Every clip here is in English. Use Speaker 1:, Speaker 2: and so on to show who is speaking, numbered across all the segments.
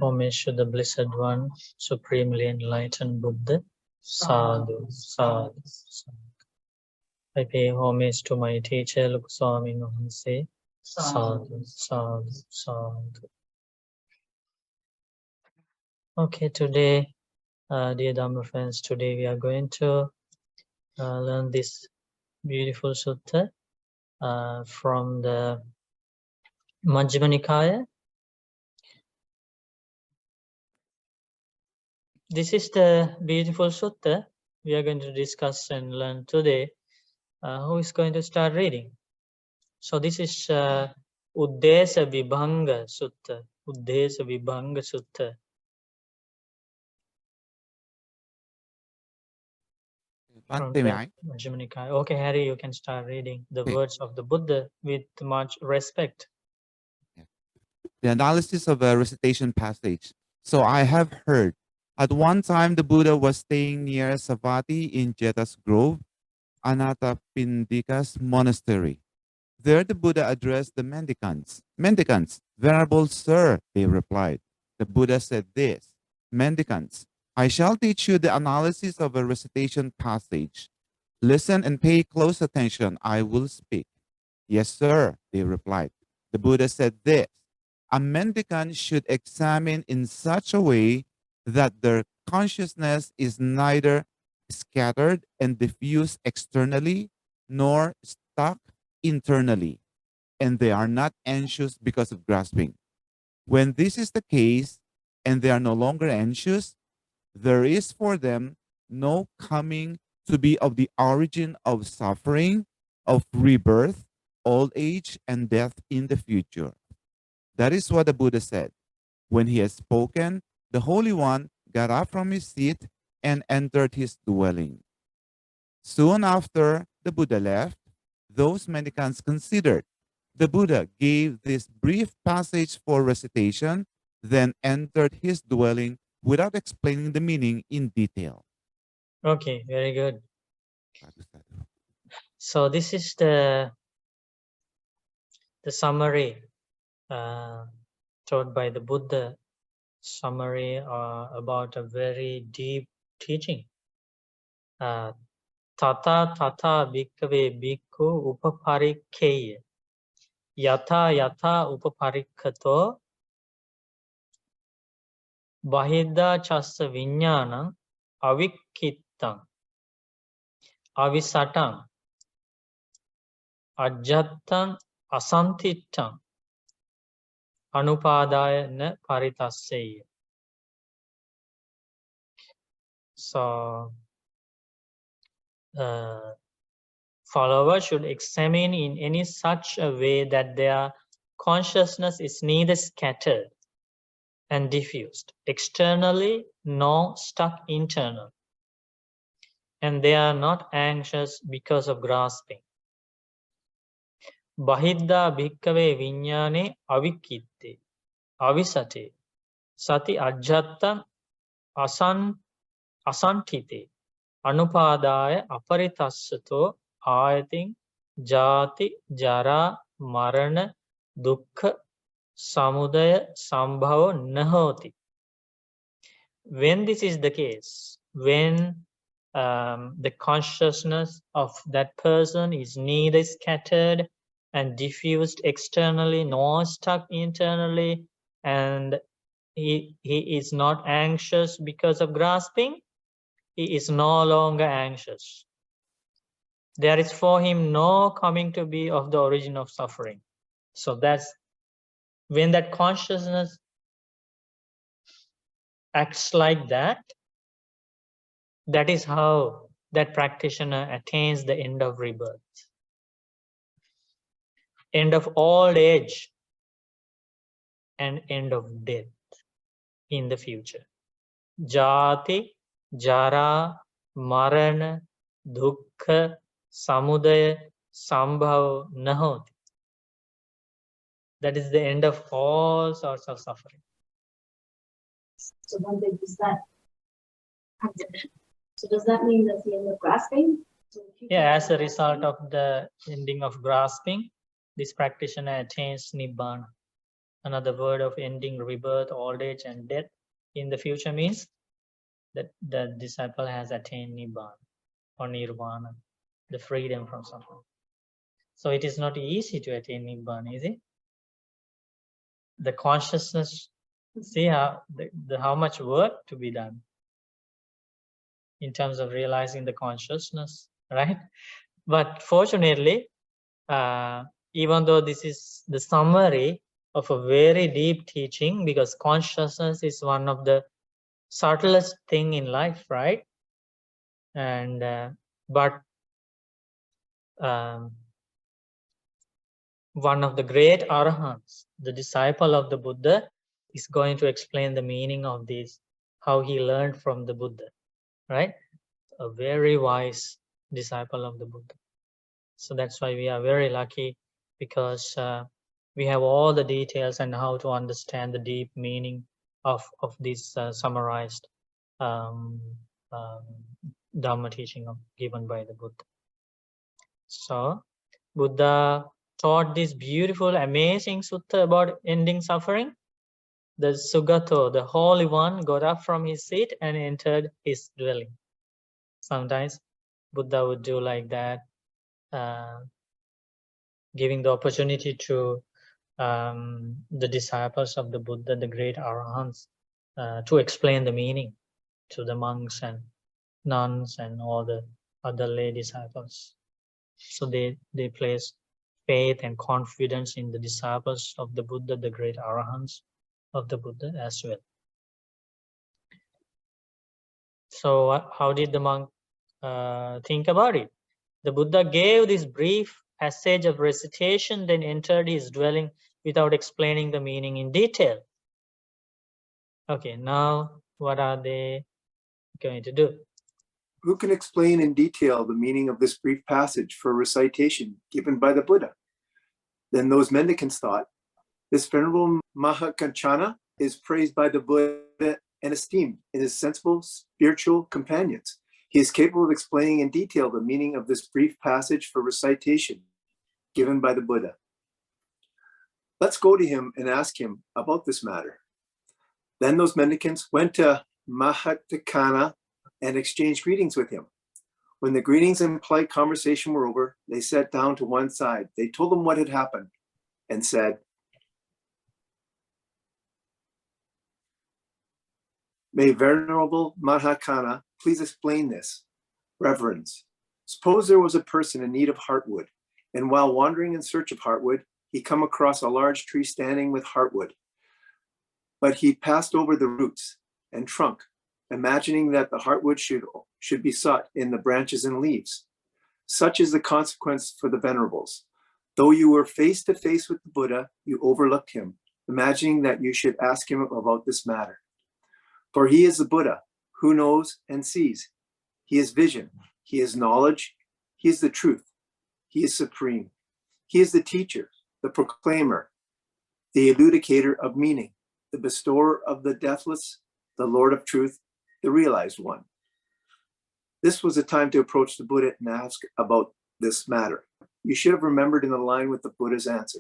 Speaker 1: Homage to the Blessed One, Supremely Enlightened Buddha. Sadhu, sadhu, sadhu. I pay homage to my teacher, Swami Vahanse. Sadhu, sadhu, sadhu. Okay, today, dear Dhamma friends, today we are going to learn this beautiful sutta from the Majjhima Nikaya. This is the beautiful sutta we are going to discuss and learn today. Who is going to start reading? So this is Uddesavibhaṅga Sutta. Uddesavibhaṅga Sutta. Okay, Harry, you can start reading the words of the Buddha with much respect.
Speaker 2: The analysis of a recitation passage. So I have heard, at one time the Buddha was staying near Savatthi in Jeta's Grove, Anathapindika's monastery. There the Buddha addressed the mendicants. Mendicants, venerable sir, they replied. The Buddha said this, mendicants, I shall teach you the analysis of a recitation passage. Listen and pay close attention, I will speak. Yes, sir, they replied. The Buddha said this, a mendicant should examine in such a way that their consciousness is neither scattered and diffused externally, nor stuck internally, and they are not anxious because of grasping. When this is the case, and they are no longer anxious, there is for them no coming to be of the origin of suffering, of rebirth, old age, and death in the future. That is what the Buddha said. When he had spoken, the Holy One got up from his seat and entered his dwelling. Soon after the Buddha left, those mendicants considered. The Buddha gave this brief passage for recitation, then entered his dwelling without explaining the meaning in detail.
Speaker 1: Okay, very good. So this is the summary taught by the Buddha, summary about a very deep teaching. Tata tata bhikkhave bhikkhu upaparikkhaya yatha yatha upaparikhato bahidda chassa viññānaṁ avikkhittaṁ avisattaṁ ajjattaṁ asantittam anupadaya na paritasseya. So followers should examine in any such a way that their consciousness is neither scattered and diffused externally nor stuck internally, and they are not anxious because of grasping. Bahidda bhikkhave viññāne avikkitte avisate sati ajjattam asantite anupadaya aparitassato ayatin jati jara marana dukkha samudaya sambhava nahoti. When this is the case, when the consciousness of that person is neither scattered and diffused externally nor stuck internally, and he is not anxious because of grasping, he is no longer anxious. There is for him no coming to be of the origin of suffering. So that's when that consciousness acts like that, that is how that practitioner attains the end of rebirth, end of old age, and end of death in the future. Jati, jara, marana, dukkha, samudaya, sambhava nahoti. That is the end of all sorts of suffering.
Speaker 3: So does that mean that's the end of grasping?
Speaker 1: Yeah, as a result of the ending of grasping, this practitioner attains Nibbana. Another word of ending rebirth, old age, and death in the future means that the disciple has attained Nibbana or Nirvana, the freedom from suffering. So it is not easy to attain Nibbana, is it? The consciousness, see how much work to be done in terms of realizing the consciousness, right? But fortunately, even though this is the summary of a very deep teaching, because consciousness is one of the subtlest thing in life, right? And but one of the great arahants, the disciple of the Buddha, is going to explain the meaning of this, how he learned from the Buddha, right? A very wise disciple of the Buddha. So that's why we are very lucky, because we have all the details and how to understand the deep meaning of this summarized Dhamma teaching given by the Buddha. So Buddha taught this beautiful, amazing sutta about ending suffering. The Sugato, the Holy One, got up from his seat and entered his dwelling. Sometimes Buddha would do like that, giving the opportunity to the disciples of the Buddha, the great arahants, to explain the meaning to the monks and nuns and all the other lay disciples. So they place faith and confidence in the disciples of the Buddha, the great arahants of the Buddha as well. So how did the monk think about it? The Buddha gave this brief passage of recitation, then entered his dwelling without explaining the meaning in detail. Okay, now what are they going to do?
Speaker 4: Who can explain in detail the meaning of this brief passage for recitation given by the Buddha? Then those mendicants thought, this venerable Mahakanchana is praised by the Buddha and esteemed in his sensible spiritual companions. He is capable of explaining in detail the meaning of this brief passage for recitation given by the Buddha. Let's go to him and ask him about this matter. Then those mendicants went to Mahakanchana and exchanged greetings with him. When the greetings and polite conversation were over, they sat down to one side. They told him what had happened and said, "May Venerable Mahakana please explain this. Reverence. Suppose there was a person in need of heartwood, and while wandering in search of heartwood, he come across a large tree standing with heartwood. But he passed over the roots and trunk, imagining that the heartwood should be sought in the branches and leaves. Such is the consequence for the venerables. Though you were face to face with the Buddha, you overlooked him, imagining that you should ask him about this matter. For he is the Buddha, who knows and sees. He is vision, he is knowledge, he is the truth, he is supreme. He is the teacher, the proclaimer, the elucidator of meaning, the bestower of the deathless, the Lord of truth, the realized one." This was the time to approach the Buddha and ask about this matter. You should have remembered in line with the Buddha's answer.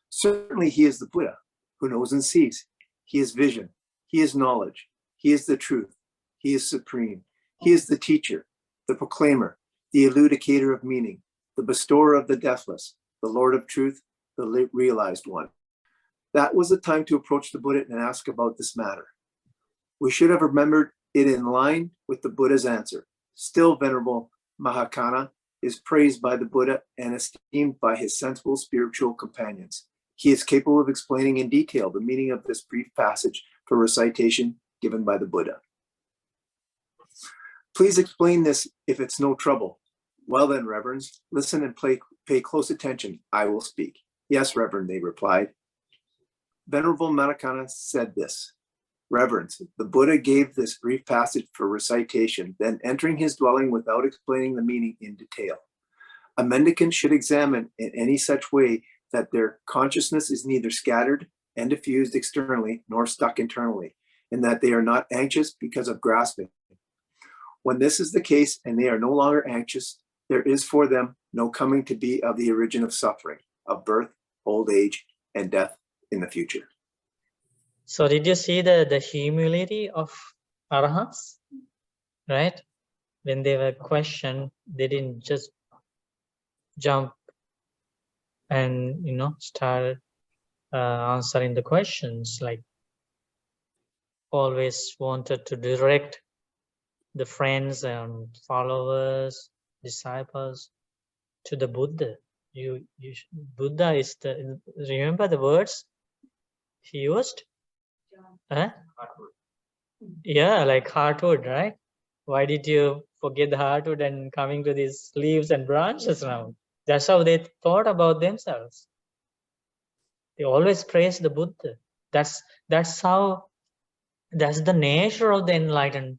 Speaker 4: Certainly he is the Buddha, who knows and sees. He is vision, he is knowledge, he is the truth, he is supreme. He is the teacher, the proclaimer, the elucidator of meaning, the bestower of the deathless, the Lord of truth, the realized one. That was the time to approach the Buddha and ask about this matter. We should have remembered it in line with the Buddha's answer. Still, Venerable Mahakana is praised by the Buddha and esteemed by his sensible spiritual companions. He is capable of explaining in detail the meaning of this brief passage for recitation given by the Buddha. Please explain this if it's no trouble. Well then, Reverends, listen and pay close attention. I will speak. Yes, Reverend, they replied. Venerable Mahakana said this. Reverence, the Buddha gave this brief passage for recitation, then entering his dwelling without explaining the meaning in detail. A mendicant should examine in any such way that their consciousness is neither scattered and diffused externally nor stuck internally, and that they are not anxious because of grasping. When this is the case and they are no longer anxious, there is for them no coming to be of the origin of suffering, of birth, old age, and death in the future.
Speaker 1: So did you see the humility of arahants? Right? When they were questioned, they didn't just jump and start answering the questions, like always wanted to direct the friends and followers, disciples to the Buddha. Buddha is the, remember the words he used? Huh? Yeah, like heartwood, right? Why did you forget the heartwood and coming to these leaves and branches now? That's how they thought about themselves. They always praise the Buddha. That's how, that's the nature of the enlightened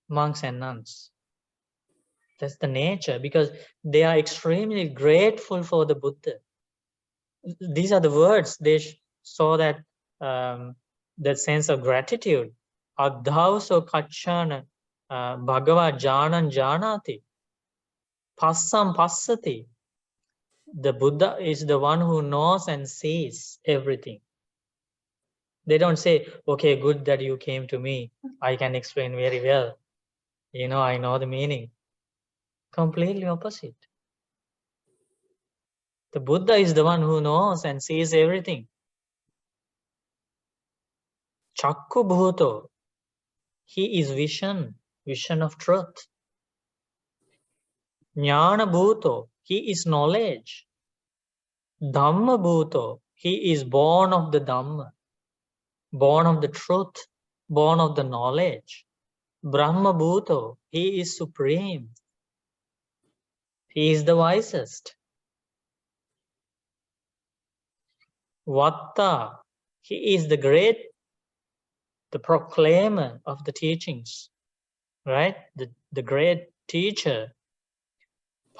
Speaker 1: monks and nuns. That's the nature, because they are extremely grateful for the Buddha. These are the words they saw, that that sense of gratitude. Adhauso kachana bhagava janan janati passam passati. The Buddha is the one who knows and sees everything. They don't say, okay, good that you came to me. I can explain very well. I know the meaning. Completely opposite. The Buddha is the one who knows and sees everything. Chakku bhuto. He is vision of truth. Jnana bhuto. He is knowledge. Dhamma bhuto. He is born of the Dhamma, born of the truth, born of the knowledge. Brahma bhuto. He is supreme. He is the wisest. Vatta. He is the great, the proclaimer of the teachings, right? The great teacher.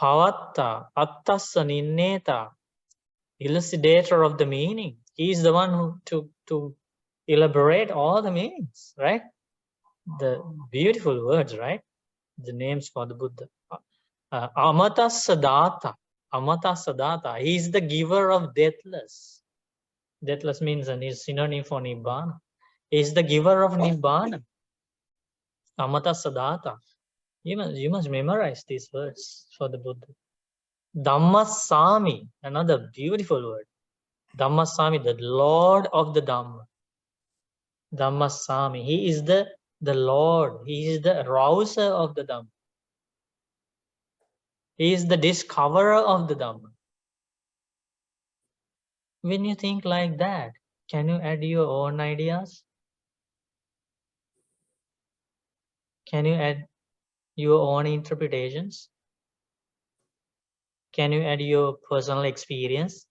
Speaker 1: Pavatta, attassa ninneta, elucidator of the meaning. He is the one who to elaborate all the meanings, right? The beautiful words, right? The names for the Buddha. Amatassa data, amatassa data. He is the giver of deathless. Deathless means and is synonym for nibbana. He is the giver of nibbana. Amatassa data. You must memorize these words for the Buddha. Dhammasami, another beautiful word. Dhammasami, the Lord of the Dhamma. Dhammasami, he is the Lord. He is the arouser of the Dhamma. He is the discoverer of the Dhamma. When you think like that, can you add your own ideas? Can you add your own interpretations? Can you add your personal experience?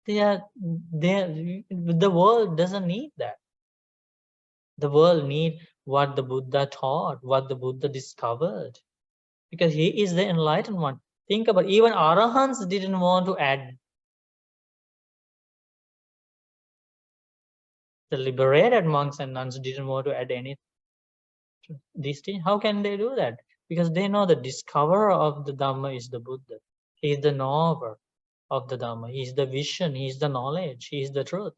Speaker 1: The world doesn't need that. The world needs what the Buddha taught, what the Buddha discovered, because he is the enlightened one. Think about, even arahants didn't want to add. The liberated monks and nuns didn't want to add anything to these things. How can they do that? Because they know the discoverer of the Dhamma is the Buddha. He is the knower of the Dhamma. He is the vision. He is the knowledge. He is the truth.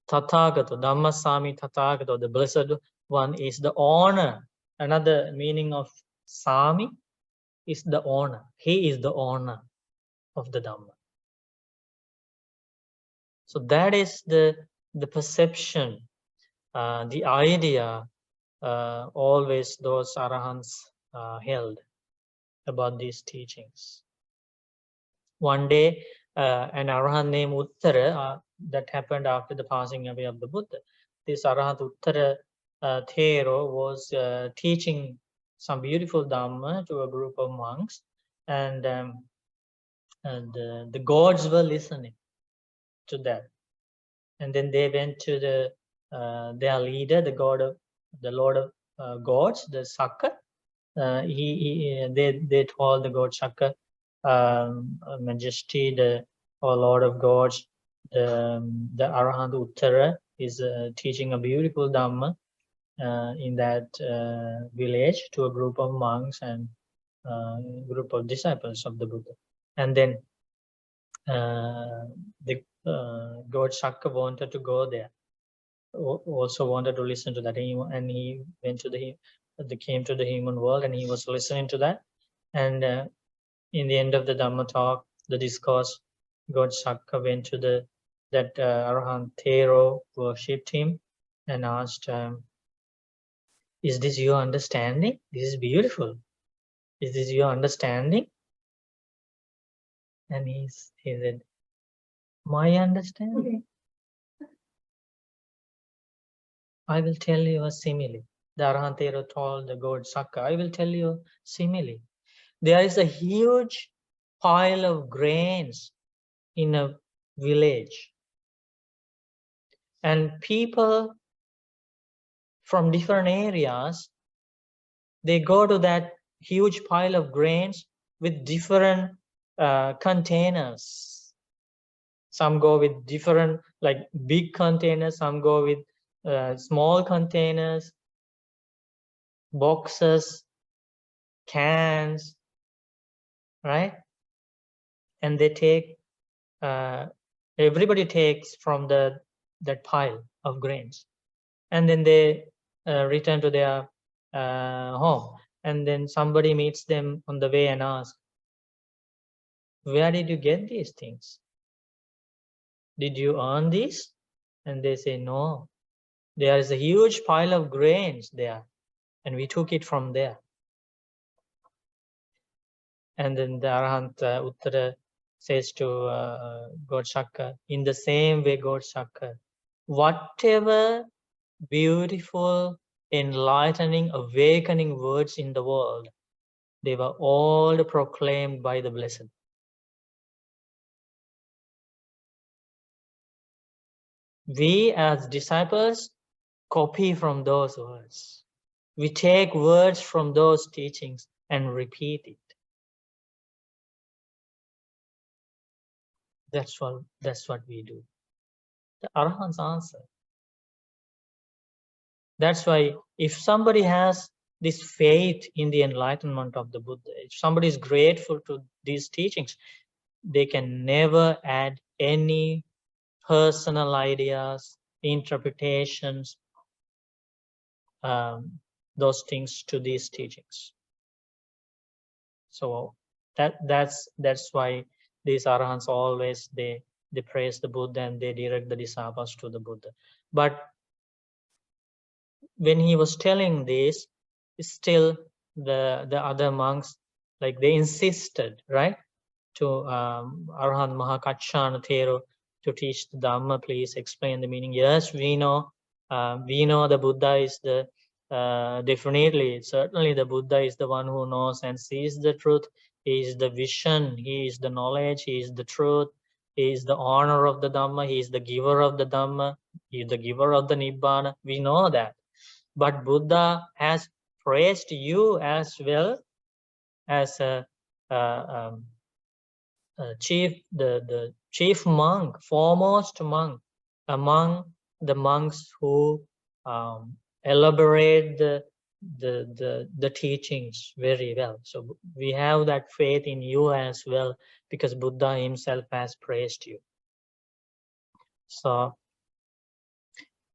Speaker 1: Tathagato, Dhammasami Tathagato, the Blessed One, is the owner. Another meaning of Sami is the owner. He is the owner of the Dhamma. So that is the perception, the idea always those arahants held about these teachings. One day, an arahant named Uttara, that happened after the passing away of the Buddha. This arahant Uttara Thero was teaching some beautiful Dhamma to a group of monks, and the gods were listening to that. And then they went to their leader, the Lord of gods, the Sakka. They told the god Sakka, Majesty, or Lord of gods, the Arahant Uttara is teaching a beautiful Dhamma in that village to a group of monks and group of disciples of the Buddha. And then God Shaka wanted to go there, also wanted to listen to that, and he went to came to the human world, and he was listening to that. And in the end of the Dhamma talk, the discourse, God Shaka went to that Arahant Thero worshipped him and asked, is this your understanding? This is beautiful. Is this your understanding? And he said, my understanding? I will tell you a simile. The Arahant Thero told the God Shaka, I will tell you a simile. There is a huge pile of grains in a village, and people from different areas, they go to that huge pile of grains with different containers. Some go with different, like big containers, some go with small containers, boxes, cans, right? And they take, everybody takes from that pile of grains, and then they return to their home. And then somebody meets them on the way and asks, where did you get these things? Did you earn these? And they say, no, there is a huge pile of grains there, and we took it from there. And then the Arahant Uttara says to God Shaka, in the same way, God Shaka, whatever beautiful, enlightening, awakening words in the world, they were all proclaimed by the Blessed. We as disciples copy from those words. We take words from those teachings and repeat it. That's what we do. The Arahant's answer. That's why if somebody has this faith in the enlightenment of the Buddha, if somebody is grateful to these teachings, they can never add any personal ideas, interpretations, those things to these teachings. So that's why these Arahants always they praise the Buddha and they direct the disciples to the Buddha. But when he was telling this, still the other monks, like they insisted, right, to Arahant Mahakachana Thero to teach the Dhamma, please explain the meaning. Yes, we know the Buddha is the certainly the Buddha is the one who knows and sees the truth. He is the vision, he is the knowledge, he is the truth, he is the honor of the Dhamma, he is the giver of the Dhamma, he is the giver of the Nibbana. We know that. But Buddha has praised you as well as a the chief monk, foremost monk among the monks who elaborate the teachings very well. So we have that faith in you as well, because Buddha himself has praised you. So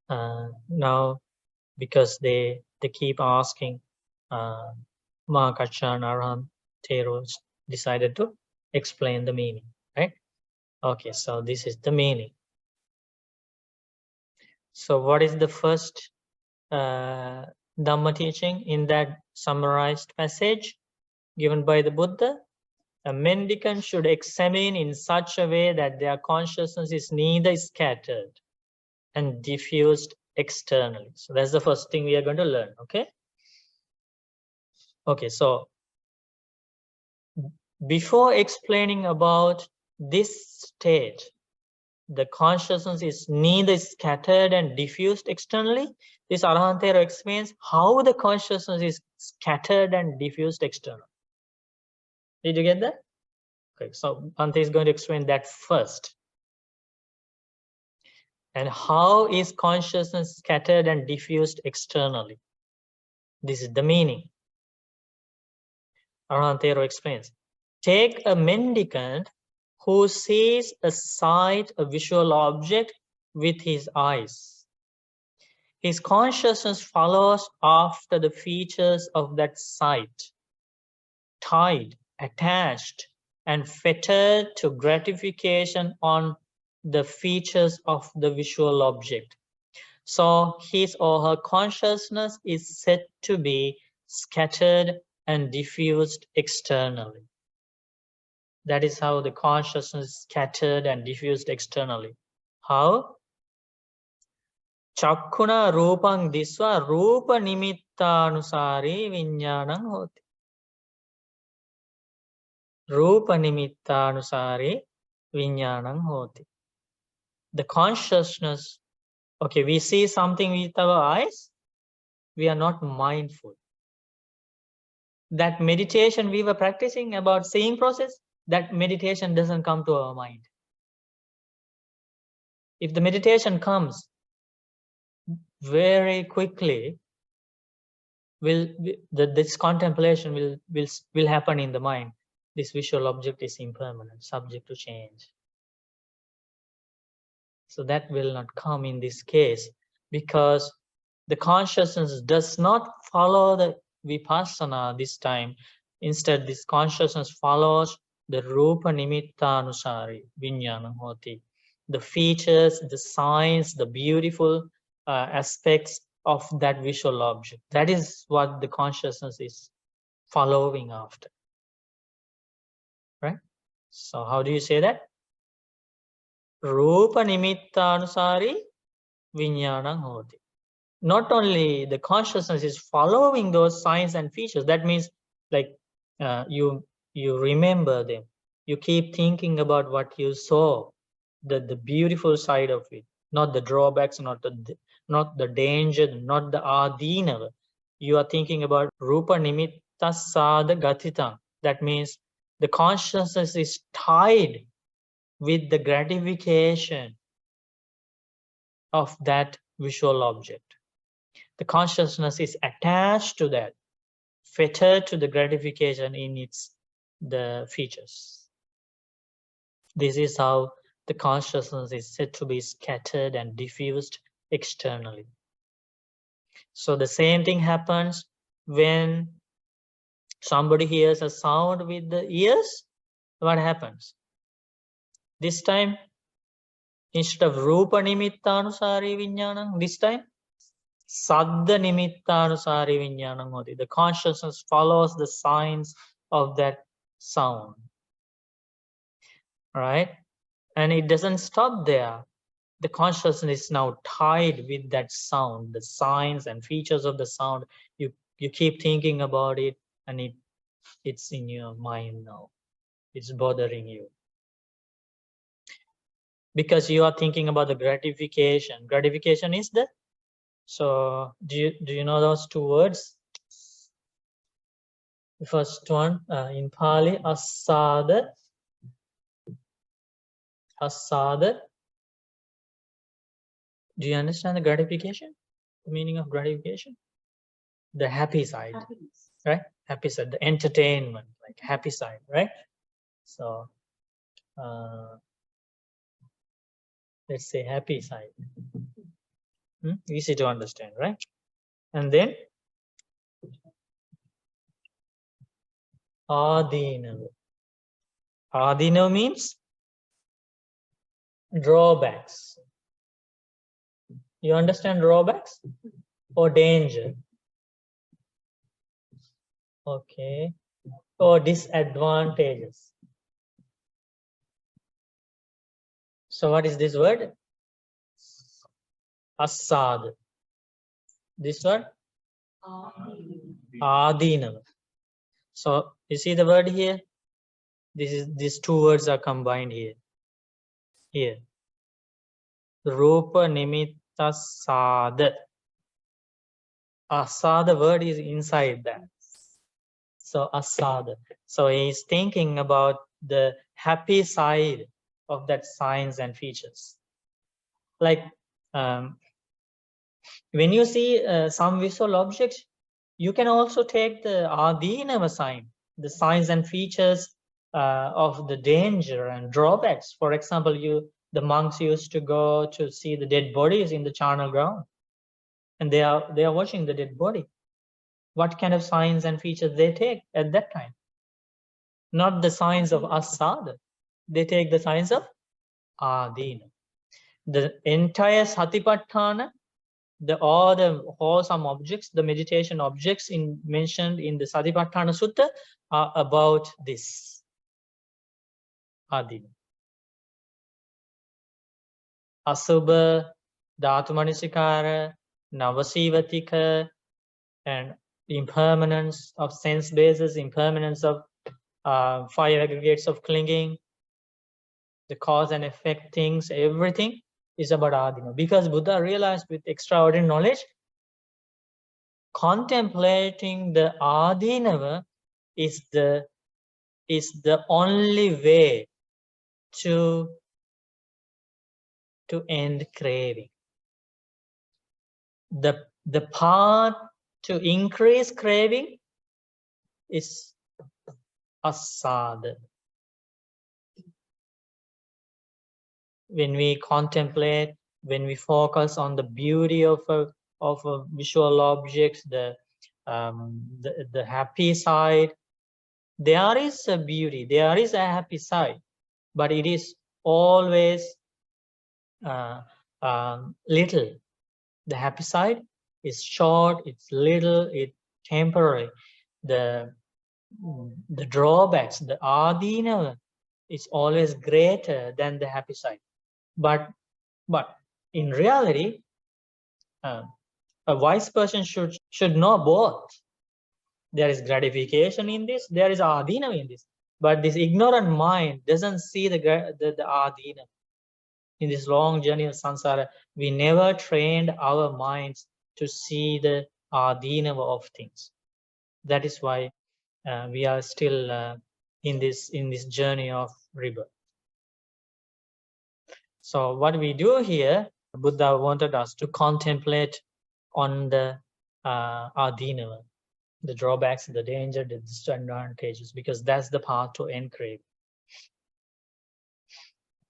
Speaker 1: now, because they keep asking, Mahakachan Arahant Thero decided to explain the meaning, right? Okay, so this is the meaning. So what is the first Dhamma teaching in that summarized passage given by the Buddha? A mendicant should examine in such a way that their consciousness is neither scattered and diffused externally. So that's the first thing we are going to learn, okay? Okay, so before explaining about this state, the consciousness is neither scattered and diffused externally, this Arahant Thero explains how the consciousness is scattered and diffused externally. Did you get that? Okay, so Bhante is going to explain that first. And how is consciousness scattered and diffused externally? This is the meaning. Arahant Thero explains. Take a mendicant who sees a sight, a visual object with his eyes. His consciousness follows after the features of that sight, tied, attached, and fettered to gratification on the features of the visual object. So his or her consciousness is said to be scattered and diffused externally. That is how the consciousness is scattered and diffused externally. How? Chakkuna rupang disva rupa nimittanusari viññānaṁ hoti. Rupa nimittanusari viññānaṁ hoti. The consciousness, okay, we see something with our eyes, we are not mindful. That meditation we were practicing about seeing process, that meditation doesn't come to our mind. If the meditation comes, very quickly, this contemplation will happen in the mind. This visual object is impermanent, subject to change. So that will not come in this case because the consciousness does not follow the vipassana this time. Instead, this consciousness follows the rupa nimittanusari viññānaṁ hoti. The features, the signs, the beautiful aspects of that visual object. That is what the consciousness is following after. Right? So how do you say that? Rupa nimittanusari viññānaṁ hoti. Not only the consciousness is following those signs and features, that means like you remember them. You keep thinking about what you saw, the beautiful side of it, not the drawbacks, not the danger, not the adinava. You are thinking about rupa nimittasada gatitam. That means the consciousness is tied with the gratification of that visual object. The consciousness is attached to that, fettered to the gratification in the features. This is how the consciousness is said to be scattered and diffused externally. So the same thing happens when somebody hears a sound with the ears. What happens? This time, instead of rupa nimittanusari viññānaṁ, this time, saddha nimittanusari viññānaṁ hoti. The consciousness follows the signs of that sound. Right? And it doesn't stop there. The consciousness is now tied with that sound, the signs and features of the sound. You keep thinking about it, and it's in your mind now. It's bothering you. Because you are thinking about the gratification. Gratification is the, so do you know those two words? The first one in Pali, asada. Asada. Do you understand the gratification? The meaning of gratification? The happy side.
Speaker 3: Happiness.
Speaker 1: Right? Happy side, the entertainment, like happy side, right? So let's say happy side. Easy to understand, right? And then adinava. Adinava means drawbacks. You understand drawbacks or danger? Okay. Or disadvantages. So what is this word? Asad. This word? Adinava. So you see the word here? These two words are combined here. Here. Rupa nimittasada. Asada word is inside that. So asada. So he's thinking about the happy side of that signs and features. Like when you see some visual objects, you can also take the adinava sign, the signs and features of the danger and drawbacks. For example, the monks used to go to see the dead bodies in the charnel ground, and they are watching the dead body. What kind of signs and features they take at that time? Not the signs of asada. They take the signs of adina. The entire satipatthana, all the wholesome objects, the meditation objects mentioned in the Satipatthana Sutta are about this adina. Asubha, Dhatu Manasikara, Navasivatika, and impermanence of sense bases, impermanence of 5 aggregates of clinging, the cause and effect things, everything is about adina. Because Buddha realized with extraordinary knowledge, contemplating the adinava is the only way to end craving. The path to increase craving is asada. When we contemplate, when we focus on the beauty of a visual object, the happy side, there is a beauty, there is a happy side, but it is always little. The happy side is short, it's little, it's temporary. The drawbacks, the adina, is always greater than the happy side. But in reality, a wise person should know both. There is gratification in this, there is adina in this. But this ignorant mind doesn't see the adina. In this long journey of samsara, we never trained our minds to see the adina of things. That is why we are still in this journey of rebirth. So what we do here, Buddha wanted us to contemplate on the adina, the drawbacks, the danger, the disadvantages, because that's the path to end craving.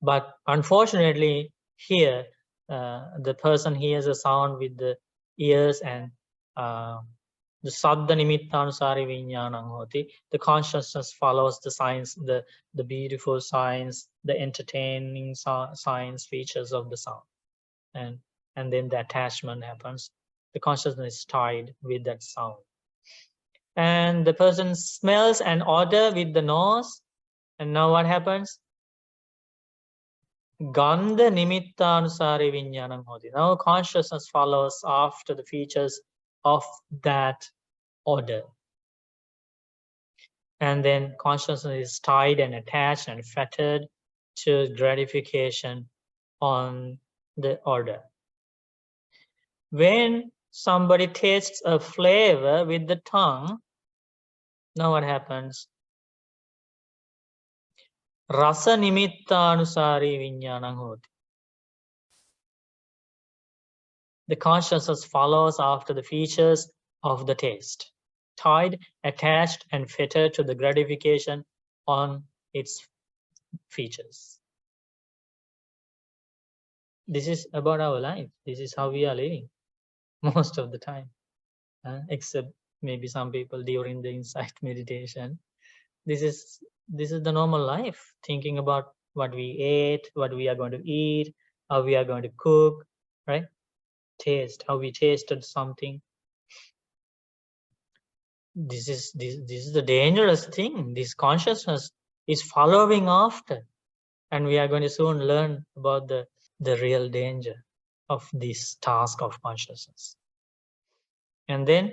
Speaker 1: But unfortunately, here, the person hears a sound with the ears and the saddha nimittanusari viññānaṁ hoti, the consciousness follows the signs, the beautiful signs, the entertaining signs, features of the sound, and then the attachment happens. The consciousness is tied with that sound, and the person smells an odor with the nose, and now what happens? Gandha nimittanusari viññānaṁ hoti. Now consciousness follows after the features of that odor. And then consciousness is tied and attached and fettered to gratification on the odor. When somebody tastes a flavor with the tongue, now what happens? Rasa nimittanusari viññānaṁ hoti. The consciousness follows after the features of the taste, tied, attached, and fettered to the gratification on its features. This is about our life. This is how we are living most of the time, except maybe some people during the insight meditation. This is the normal life, thinking about what we ate, what we are going to eat, how we are going to cook, right? Taste, how we tasted something. This is the dangerous thing. This consciousness is following after, and we are going to soon learn about the real danger of this task of consciousness. And then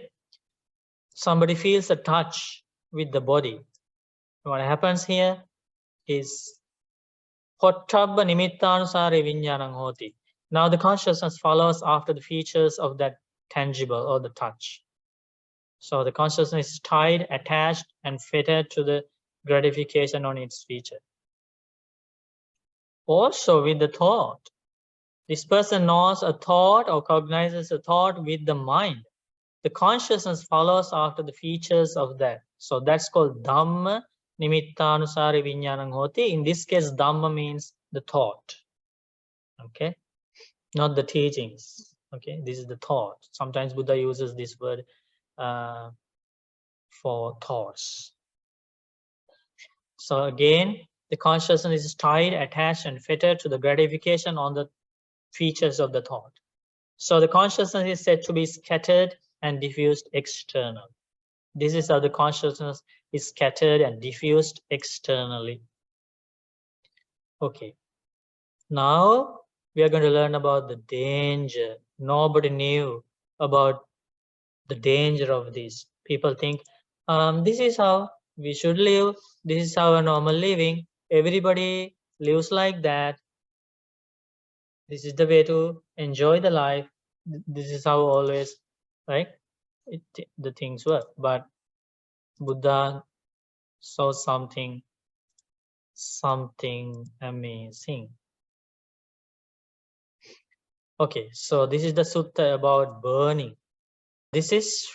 Speaker 1: somebody feels a touch with the body. What happens here is pottabba nimittanusari viññānaṁ hoti. Now the consciousness follows after the features of that tangible or the touch. So the consciousness is tied, attached, and fitted to the gratification on its feature. Also with the thought, this person knows a thought or cognizes a thought with the mind. The consciousness follows after the features of that. So that's called Dhamma Nimittanusari viññānaṁ hoti. In this case, Dhamma means the thought. Okay, not the teachings. Okay, this is the thought. Sometimes Buddha uses this word for thoughts. So again, the consciousness is tied, attached, and fettered to the gratification on the features of the thought. So the consciousness is said to be scattered and diffused external. This is how the consciousness is scattered and diffused externally. Okay. Now we are going to learn about the danger. Nobody knew about the danger of this. People think, this is how we should live. This is how a normal living. Everybody lives like that. This is the way to enjoy the life. This is how always, right? The things work. But Buddha saw something amazing. Okay, so this is the sutta about burning. This is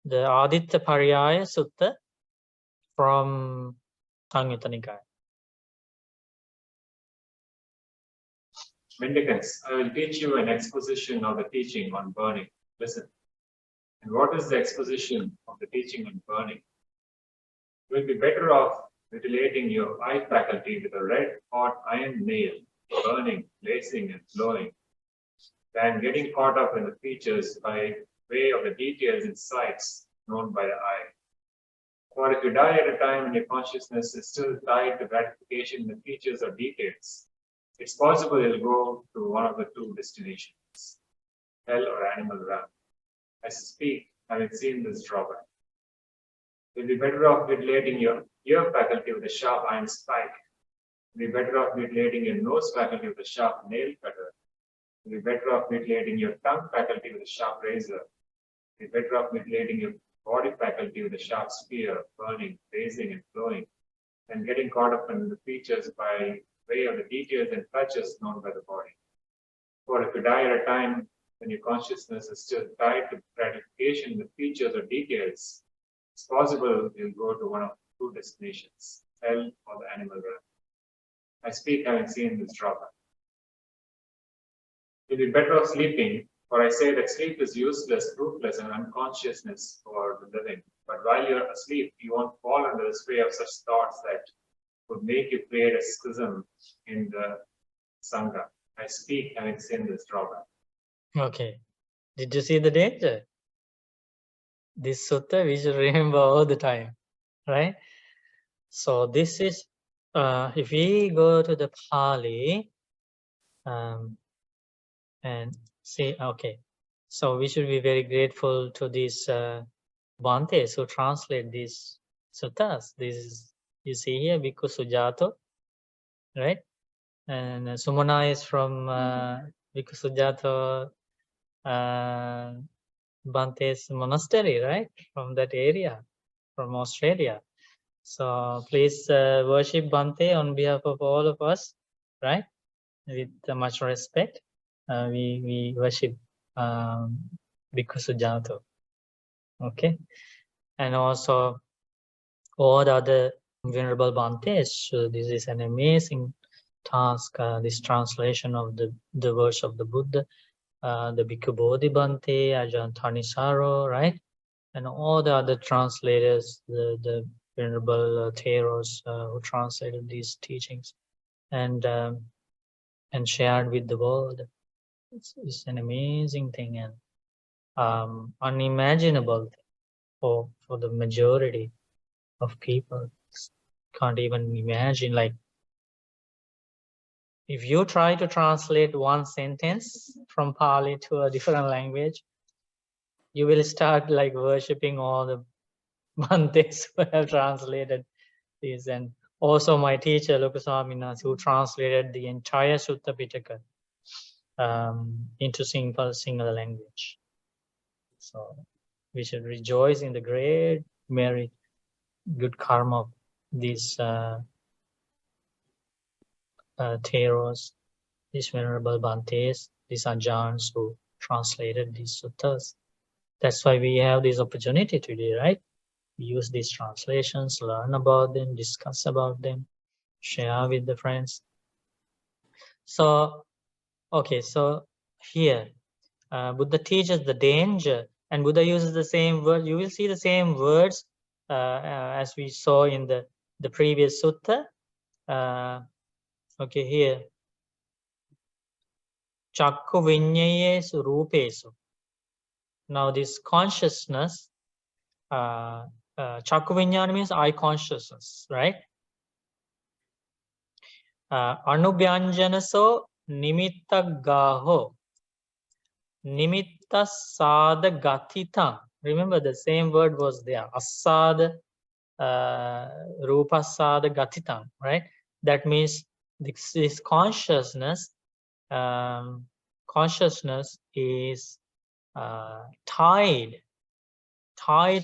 Speaker 1: the Aditya Pariyaya Sutta from Samyutta Nikaya.
Speaker 5: Mendicants, I will teach you an exposition of the teaching on burning. Listen. And what is the exposition of the teaching on burning? You will be better off mutilating your eye faculty with a red hot iron nail, burning, blazing, and glowing, than getting caught up in the features by way of the details and sights known by the eye. For if you die at a time when your consciousness is still tied to gratification in the features or details, it's possible you'll go to one of the two destinations, hell or animal realm. I speak, having seen this drawback. You'll be better off mutilating your ear faculty with a sharp iron spike. You'll be better off mutilating your nose faculty with a sharp nail cutter. You'll be better off mutilating your tongue faculty with a sharp razor. You'll be better off mutilating your body faculty with a sharp spear, burning, blazing, and glowing, and getting caught up in the features by way of the details and touches known by the body. For if you die at a time when your consciousness is still tied to gratification, the features or details, it's possible you'll go to one of two destinations, hell or the animal realm. I speak having seen this drawback. You'll be better off sleeping, for I say that sleep is useless, fruitless, and unconsciousness for the living. But while you're asleep, you won't fall under the sway of such thoughts that would make you create a schism in the Sangha. I speak having seen this drawback.
Speaker 1: Okay. Did you see the danger? This sutta we should remember all the time, right? So this is, if we go to the Pali and see, okay. So we should be very grateful to these Bhantes who translate these suttas. This is, you see here, Bhikkhu Sujato, right? And Sumana is from Bhikkhu Sujato Bhante's monastery, right? From that area, from Australia. So please worship Bhante on behalf of all of us, right? With much respect, we worship Bhikkhu Sujato. Okay, and also all the other venerable Bhantes. So this is an amazing task. This translation of the words of the Buddha. The Bhikkhu Bodhi Bhante, Ajahn Thanisaro, right? And all the other translators, the Venerable Theros who translated these teachings and shared with the world. It's an amazing thing and unimaginable thing for the majority of people. Can't even imagine, like, if you try to translate one sentence from Pali to a different language, you will start like worshipping all the Bhantes who have translated this. And also my teacher, Lokaswaminas, who translated the entire Sutta Pitaka into single language. So we should rejoice in the great merit, good karma of these Theros, these venerable Bhantes, these Ajahns who translated these suttas. That's why we have this opportunity today, right? use these translations, learn about them, discuss about them, share with the friends. So, okay, so here, Buddha teaches the danger, and Buddha uses the same word. You will see the same words as we saw in the previous sutta. Okay, here. Chakku vinyayesu rupesu. Now this consciousness, chakku vinyana means eye consciousness, right? Anubhyanjanaso nimitta gaho. Nimitta sada gatita. Remember the same word was there. Asada, rupa sada gatitam, right? That means this consciousness, consciousness is tied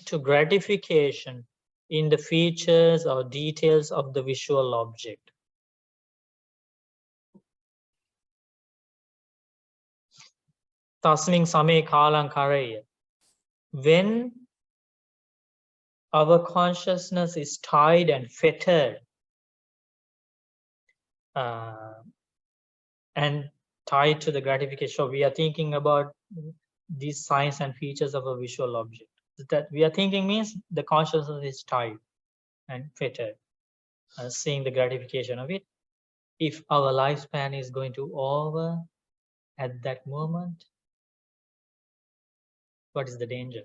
Speaker 1: to gratification in the features or details of the visual object. Tasming same kalang karaya. When our consciousness is tied and fettered and tied to the gratification, so we are thinking about these signs and features of a visual object. That we are thinking means the consciousness is tied and fettered, seeing the gratification of it. If our lifespan is going to over at that moment, what is the danger?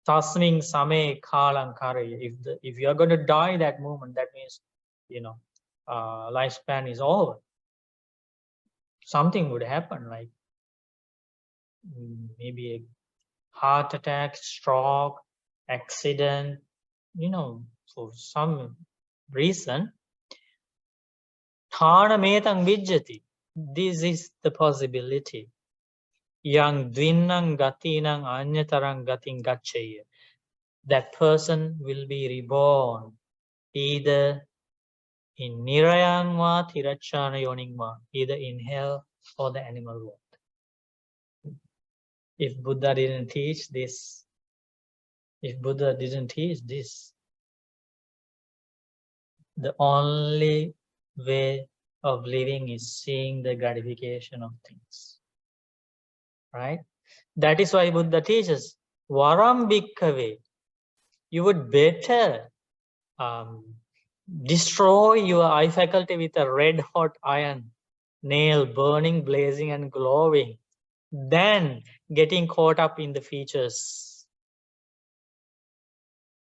Speaker 1: Tasming same kalang karaya. If you are going to die that moment, that means, you know, lifespan is over. Something would happen, like maybe a heart attack, stroke, accident, you know, for some reason. Thana metang vijjati. This is the possibility. Yang dvinnang gatinang anyatarang gating gacchaya. That person will be reborn either in nirayang va tirachana yoning va, either in hell or the animal world. If Buddha didn't teach this, the only way of living is seeing the gratification of things, right? That is why Buddha teaches, Varam bhikkave, you would better destroy your eye faculty with a red hot iron nail, burning, blazing, and glowing, than getting caught up in the features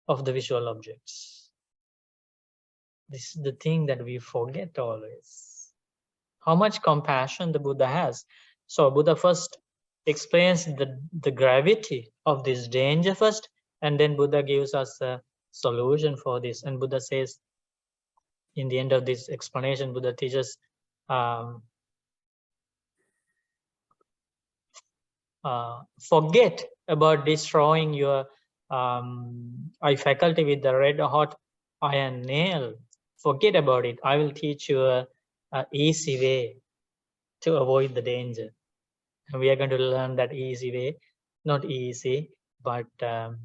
Speaker 1: of the visual objects. This is the thing that we forget always. How much compassion the Buddha has. So Buddha first explains the gravity of this danger first, and then Buddha gives us a solution for this. And Buddha says, in the end of this explanation, Buddha teaches, forget about destroying your eye faculty with the red hot iron nail. Forget about it. I will teach you a easy way to avoid the danger. And we are going to learn that easy way. Not easy, but the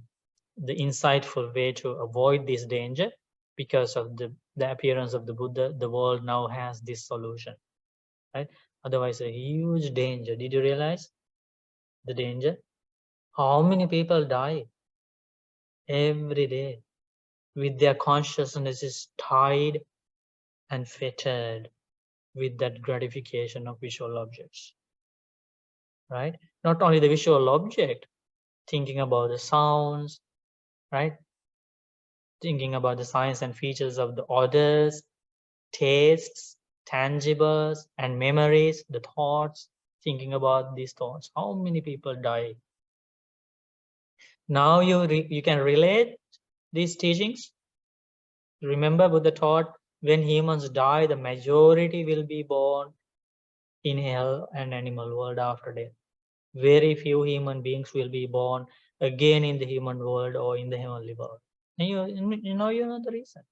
Speaker 1: insightful way to avoid this danger. Because of the appearance of the Buddha, the world now has this solution, right? Otherwise, a huge danger. Did you realize the danger? How many people die every day with their consciousness is tied and fettered with that gratification of visual objects, right? Not only the visual object, thinking about the sounds, right? Thinking about the signs and features of the odors, tastes, tangibles, and memories, the thoughts, thinking about these thoughts. How many people die? Now you can relate these teachings. Remember Buddha taught, when humans die, the majority will be born in hell and animal world after death. Very few human beings will be born again in the human world or in the heavenly world. And you know the reason.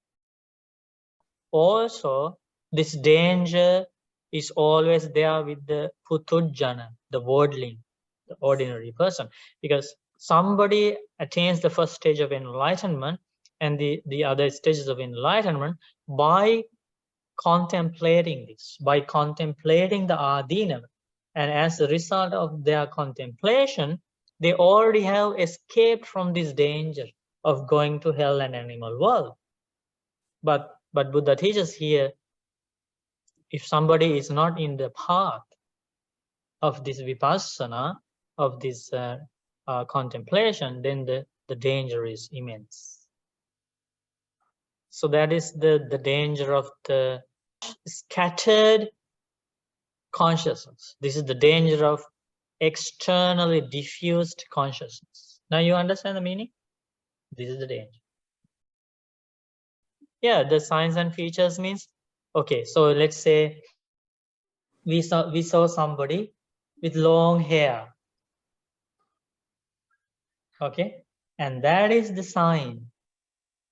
Speaker 1: Also, this danger is always there with the putujjana, the worldling, the ordinary person, because somebody attains the first stage of enlightenment and the other stages of enlightenment by contemplating this, by contemplating the Adinava. And as a result of their contemplation, they already have escaped from this danger of going to hell and animal world. But Buddha teaches here, if somebody is not in the path of this vipassana, of this contemplation, then the danger is immense. So that is the danger of the scattered consciousness. This is the danger of externally diffused consciousness. Now you understand the meaning? This is the danger. Yeah, the signs and features means, okay, so let's say we saw somebody with long hair. Okay, and that is the sign.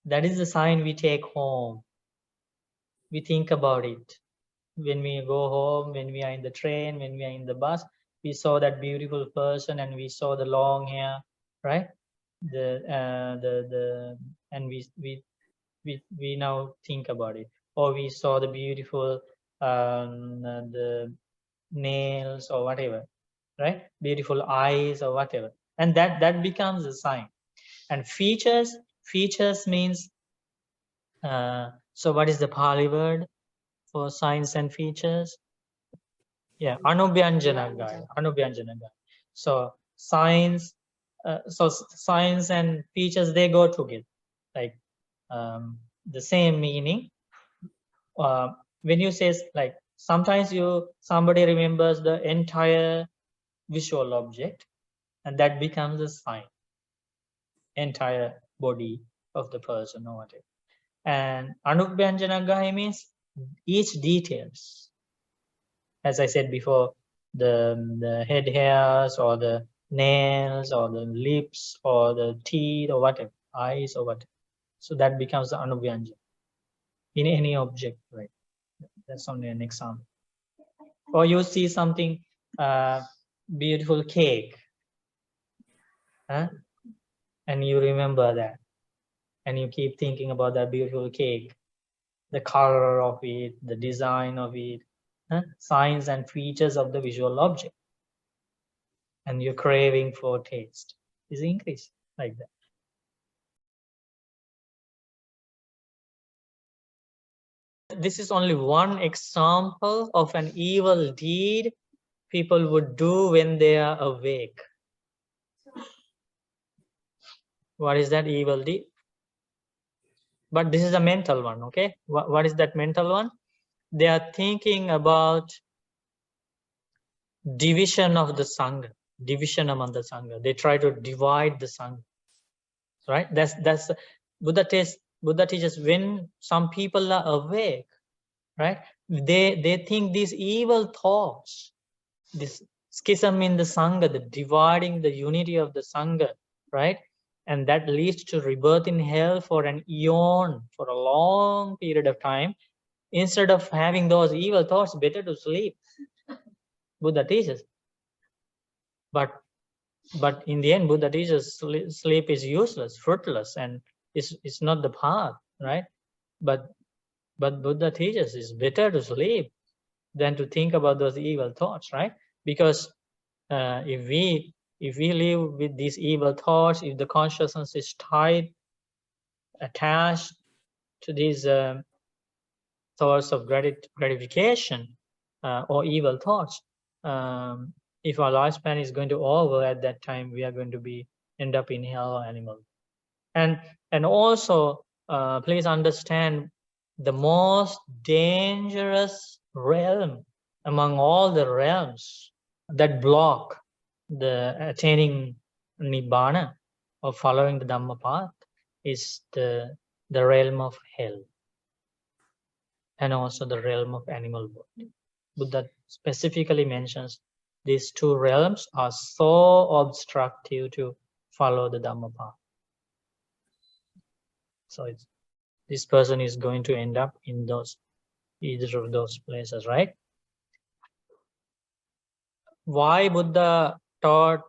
Speaker 1: That is the sign we take home. We think about it. When we go home, when we are in the train, when we are in the bus, we saw that beautiful person and we saw the long hair, right? And we now think about it. Or we saw the beautiful the nails or whatever, right? Beautiful eyes or whatever, and that becomes a sign. And features means so what is the Pali word for signs and features? Yeah, anubhyanjanagaya. So signs, signs and features, they go together, like the same meaning. When you say, like, sometimes somebody remembers the entire visual object, and that becomes a sign, entire body of the person or whatever. And anubhyanjanagaya means each details. As I said before, the head hairs or the nails or the lips or the teeth or whatever, eyes or whatever. So that becomes the anubhyanjana in any object, right? That's only an example. Or you see something, beautiful cake, huh? And you remember that, and you keep thinking about that beautiful cake, the color of it, the design of it, huh? Signs and features of the visual object, and your craving for taste is increased like that. This is only one example of an evil deed people would do when they are awake. What is that evil deed? But this is a mental one, okay? What is that mental one? They are thinking about division of the Sangha, division among the Sangha. They try to divide the Sangha, right? That's Buddha teaches when some people are awake, right? They think these evil thoughts, this schism in the Sangha, the dividing the unity of the Sangha, right? And that leads to rebirth in hell for an eon, for a long period of time. Instead of having those evil thoughts, better to sleep, Buddha teaches. But in the end, Buddha teaches sleep is useless, fruitless, and it's not the path, right? But Buddha teaches it's better to sleep than to think about those evil thoughts, right? Because if we live with these evil thoughts, if the consciousness is tied, attached to these thoughts of gratification or evil thoughts, if our lifespan is going to over at that time, we are going to end up in hell or animal. And also, please understand, the most dangerous realm among all the realms that block the attaining nibbana or following the Dhamma path is the realm of hell, and also the realm of animal world. Buddha specifically mentions these two realms are so obstructive to follow the Dhamma path. So this person is going to end up in either of those places, right? Why Buddha taught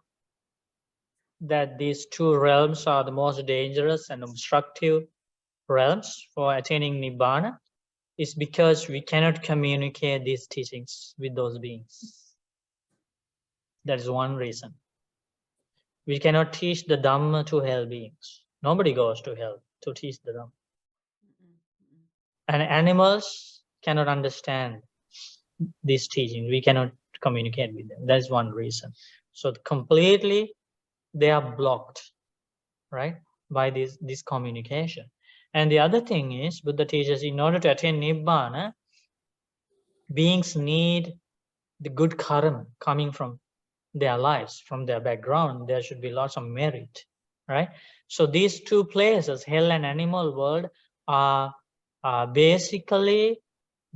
Speaker 1: that these two realms are the most dangerous and obstructive realms for attaining Nibbana is because we cannot communicate these teachings with those beings. That is one reason. We cannot teach the Dhamma to hell beings. Nobody goes to hell to teach the Dhamma. And animals cannot understand this teaching. We cannot communicate with them. That's one reason. So completely they are blocked, right, by this communication. And the other thing is, Buddha teaches, in order to attain Nibbana, beings need the good karma coming from their lives, from their background. There should be lots of merit, right? So these two places, hell and animal world, are basically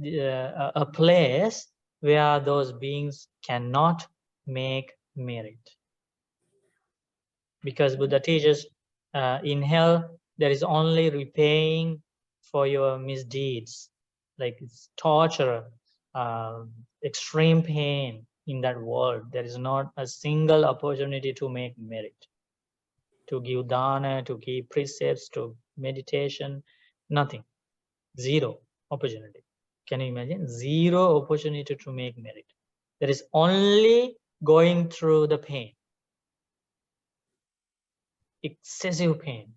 Speaker 1: a place where those beings cannot make merit. Because Buddha teaches in hell, there is only repaying for your misdeeds, like it's torture, extreme pain in that world. There is not a single opportunity to make merit, to give dana, to give precepts, to meditation, nothing. Zero opportunity. Can you imagine? Zero opportunity to make merit. There is only going through the pain. Excessive pain,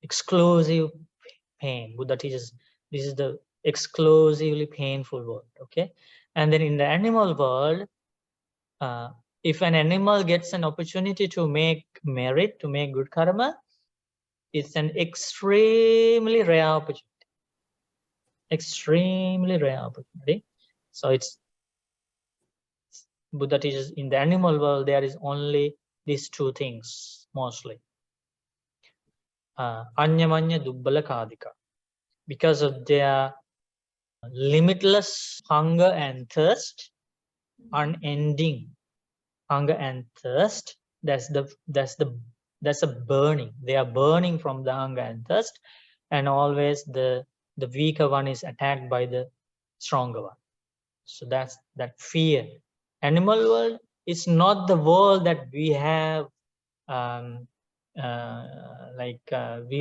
Speaker 1: exclusive pain. Buddha teaches this is the exclusively painful world, okay? And then in the animal world, if an animal gets an opportunity to make merit, to make good karma, it's an extremely rare opportunity. Extremely rare opportunity. So it's Buddha teaches in the animal world, there is only these two things mostly. Anyamanya dubbala kadika, because of their limitless hunger and thirst, unending hunger and thirst. That's a burning. They are burning from the hunger and thirst, and always the weaker one is attacked by the stronger one. So that's that fear. Animal world is not the world that we have. We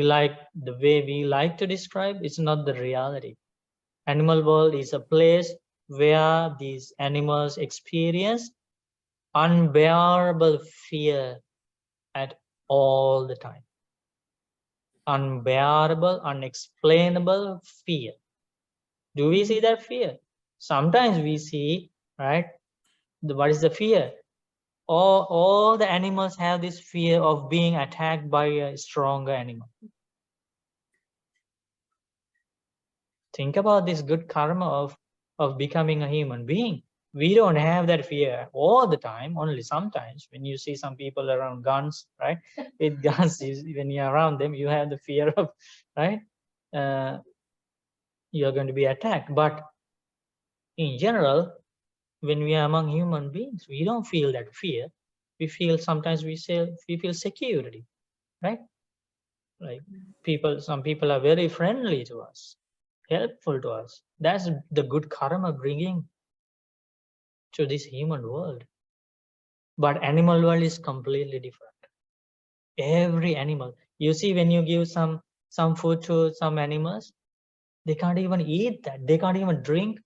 Speaker 1: like the way we like to describe. It's not the reality. Animal world is a place where these animals experience unbearable fear at all the time. Unbearable, unexplainable fear. Do we see that fear? Sometimes we see, right? What is the fear? All the animals have this fear of being attacked by a stronger animal. Think about this good karma of becoming a human being. We don't have that fear all the time, only sometimes. When you see some people around guns, right? With guns, when you're around them, you have the fear of, right? You're going to be attacked. But in general, when we are among human beings, we don't feel that fear. We feel, sometimes we feel security, right? Like some people are very friendly to us, helpful to us. That's the good karma bringing to this human world. But animal world is completely different. Every animal, you see, when you give some food to some animals, they can't even eat that. They can't even drink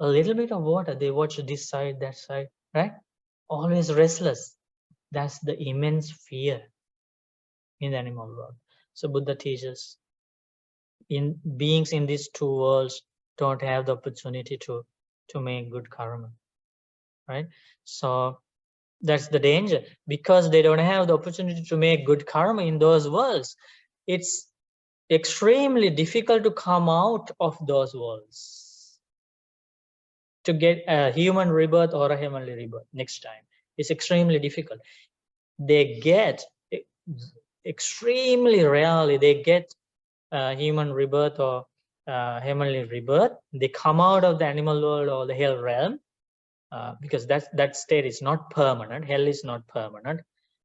Speaker 1: a little bit of water. They watch this side, that side, right? Always restless. That's the immense fear in the animal world. So Buddha teaches, in beings in these two worlds don't have the opportunity to make good karma, right? So that's the danger. Because they don't have the opportunity to make good karma in those worlds, it's extremely difficult to come out of those worlds to get a human rebirth or a heavenly rebirth next time. It's extremely difficult. They get extremely rarely they get human rebirth or heavenly rebirth. They come out of the animal world or the hell realm, because that state is not permanent. Hell is not permanent.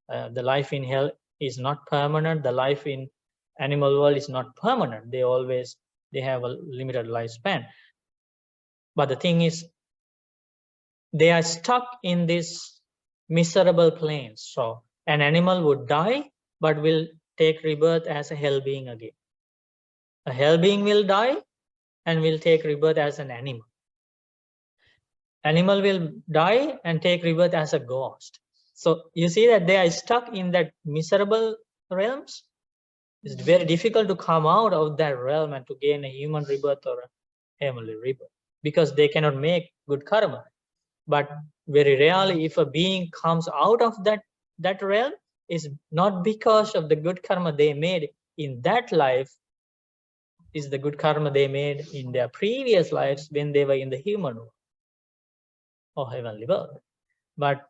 Speaker 1: The life in hell is not permanent. The life in animal world is not permanent. They have a limited lifespan. But the thing is, they are stuck in this miserable planes. So an animal would die, but will take rebirth as a hell being again. A hell being will die and will take rebirth as an animal. Animal will die and take rebirth as a ghost. So you see that they are stuck in that miserable realms. It's very difficult to come out of that realm and to gain a human rebirth or a heavenly rebirth, because they cannot make good karma. But very rarely, if a being comes out of that realm, is not because of the good karma they made in that life, is the good karma they made in their previous lives when they were in the human world or heavenly world. But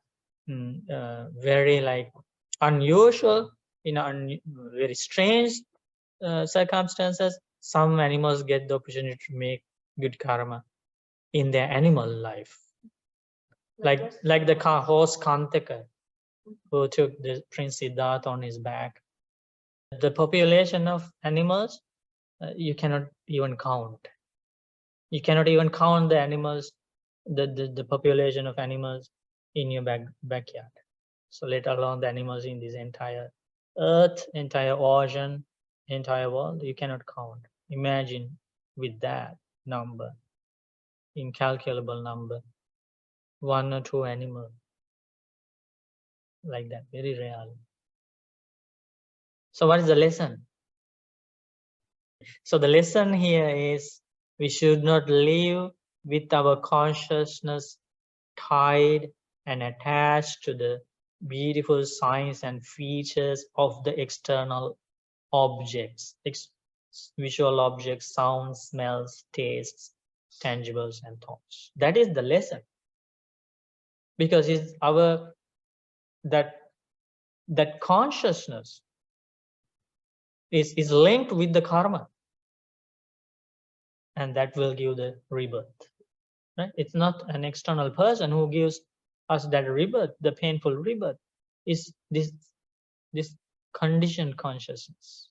Speaker 1: very like unusual, in very strange circumstances, some animals get the opportunity to make good karma in their animal life, like the horse Kantaka, who took the Prince Siddhartha on his back. The population of animals, you cannot even count. You cannot even count the animals, the population of animals in your backyard. So let alone the animals in this entire earth, entire ocean, entire world, you cannot count. Imagine with that number, incalculable number, 1 or 2 animals like that, very rare. So what is the lesson? So the lesson here is we should not live with our consciousness tied and attached to the beautiful signs and features of the external objects, visual objects, sounds, smells, tastes, tangibles, and thoughts. That is the lesson, because it's our that consciousness is linked with the karma, and that will give the rebirth. Right? It's not an external person who gives us that rebirth, the painful rebirth. Is this conditioned consciousness.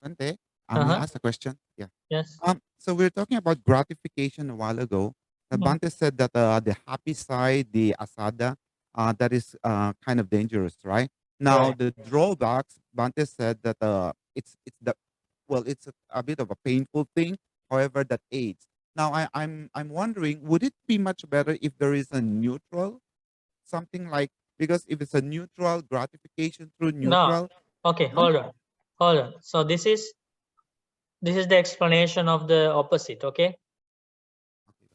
Speaker 2: Bante, may I ask a question? Yeah.
Speaker 1: Yes.
Speaker 2: So we were talking about gratification a while ago. Bante said that the happy side, the asada, that is kind of dangerous, right? Now
Speaker 1: Right.
Speaker 2: the drawbacks, Bante said that it's a bit of a painful thing. However, that aids. Now I'm wondering, would it be much better if there is a neutral, something like, because if it's a neutral gratification through
Speaker 1: No.
Speaker 2: neutral.
Speaker 1: Okay.
Speaker 2: No?
Speaker 1: Hold on. So this is the explanation of the opposite. Okay.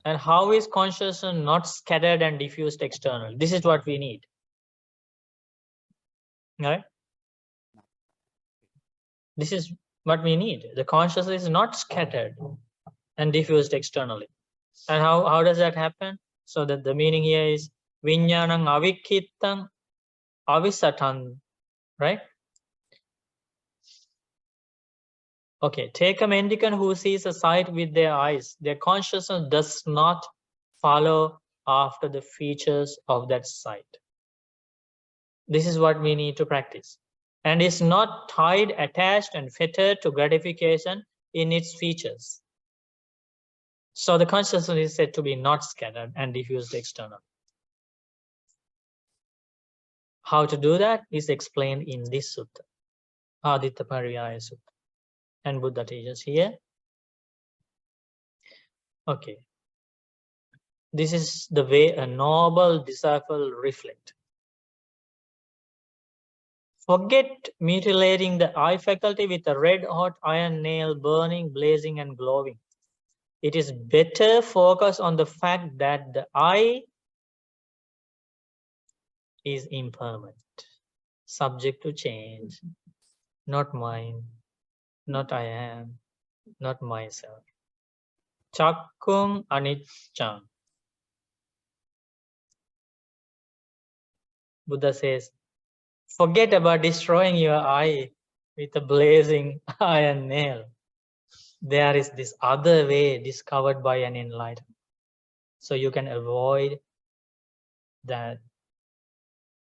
Speaker 1: And how is consciousness not scattered and diffused externally? This is what we need. Right? This is what we need. The consciousness is not scattered and diffused externally. And how does that happen? So that the meaning here is Vinyanang avikhittang avisatan, right? Okay, take a mendicant who sees a sight with their eyes. Their consciousness does not follow after the features of that sight. This is what we need to practice. And is not tied, attached, and fettered to gratification in its features. So the consciousness is said to be not scattered and diffused externally. How to do that is explained in this sutta, Aditya Pariyaya Sutta. And Buddha teaches here. Okay. This is the way a noble disciple reflect. Forget mutilating the eye faculty with a red-hot iron nail burning, blazing, and glowing. It is better focus on the fact that the eye is impermanent, subject to change, not mine, not I am, not myself. Chakkum aniccham. Buddha says, forget about destroying your eye with a blazing iron nail. There is this other way discovered by an enlightened. So you can avoid that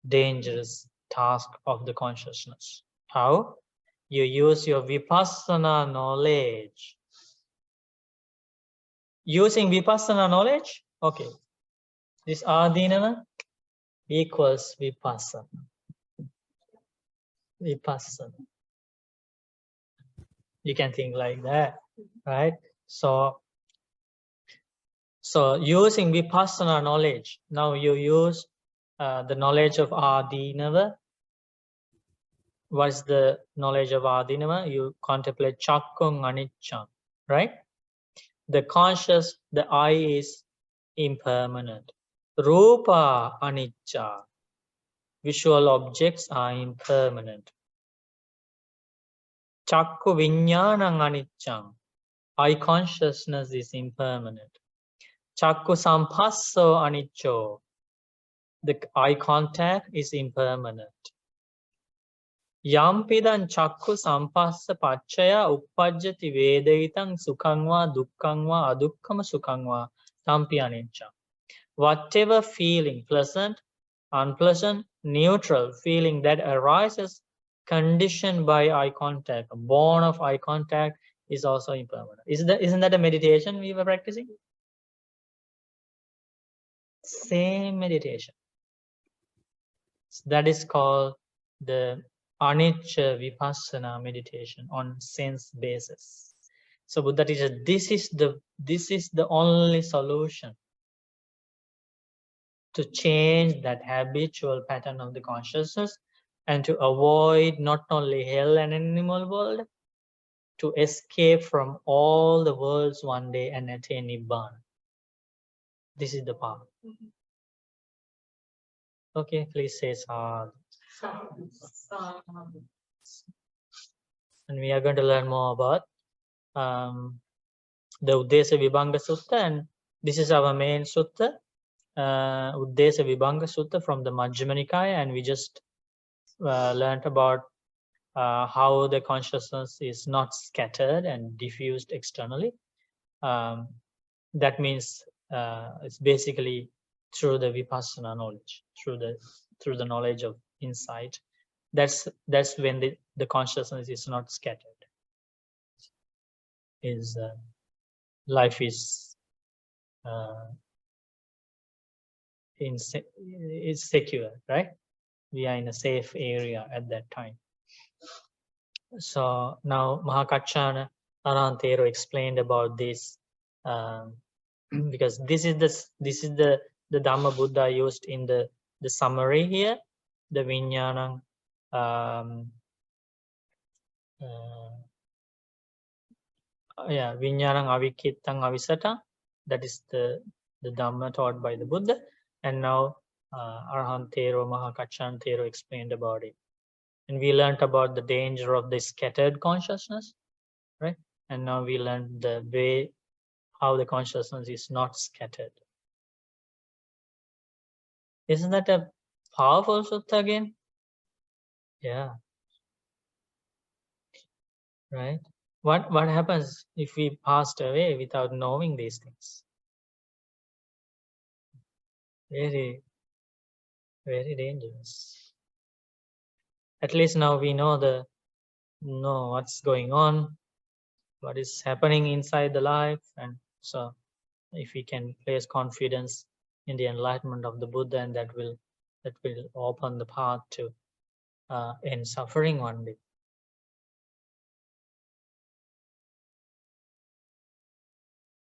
Speaker 1: dangerous task of the consciousness. How? You use your vipassana knowledge. Using vipassana knowledge, okay. This adhinava, equals vipassana. Vipassana. You can think like that, right? So using vipassana knowledge, now you use the knowledge of Adinava. What is the knowledge of Adinava? You contemplate chakkung anicca, right? The conscious, the eye is impermanent. Rupa anicca. Visual objects are impermanent. Chakku viññānaṁ aniccaṁ. Eye consciousness is impermanent. Chakku sampasso anicco. The eye contact is impermanent. Yampidan chakku sampassa paccaya uppajjati vedayitam sukhang va dukkhang va adukkama sukhang va tampi anicca. Whatever feeling, pleasant, unpleasant, neutral feeling that arises conditioned by eye contact, born of eye contact, is also impermanent. Isn't that a meditation we were practicing? Same meditation. That is called the anicca vipassana meditation on sense basis. So Buddha teaches this is the only solution to change that habitual pattern of the consciousness and to avoid not only hell and animal world, to escape from all the worlds one day and attain Nibbana. This is the path. Okay, please say sadhu. And we are going to learn more about the Uddesavibhaṅga Sutta, and this is our main sutta, Uddesavibhaṅga Sutta from the Majjhima Nikaya, and we just learned about how the consciousness is not scattered and diffused externally. That means it's basically through the vipassana knowledge, through the knowledge of insight. That's when the consciousness is not scattered. Life is secure, right? We are in a safe area at that time. So now Mahakachana Arahantero explained about this because this is the Dhamma Buddha used in the summary here, the Viññānaṁ Viññānaṁ avikkhittaṁ avisattaṁ. That is the Dhamma taught by the Buddha, and now Arahantero Mahakachana explained about it. And we learned about the danger of the scattered consciousness, right? And now we learned the way how the consciousness is not scattered. Isn't that a powerful sutta again? Yeah. Right? What happens if we passed away without knowing these things? Very, very dangerous. At least now we know what's going on, what is happening inside the life, and so if we can place confidence in the enlightenment of the Buddha, and that will open the path to end suffering one day.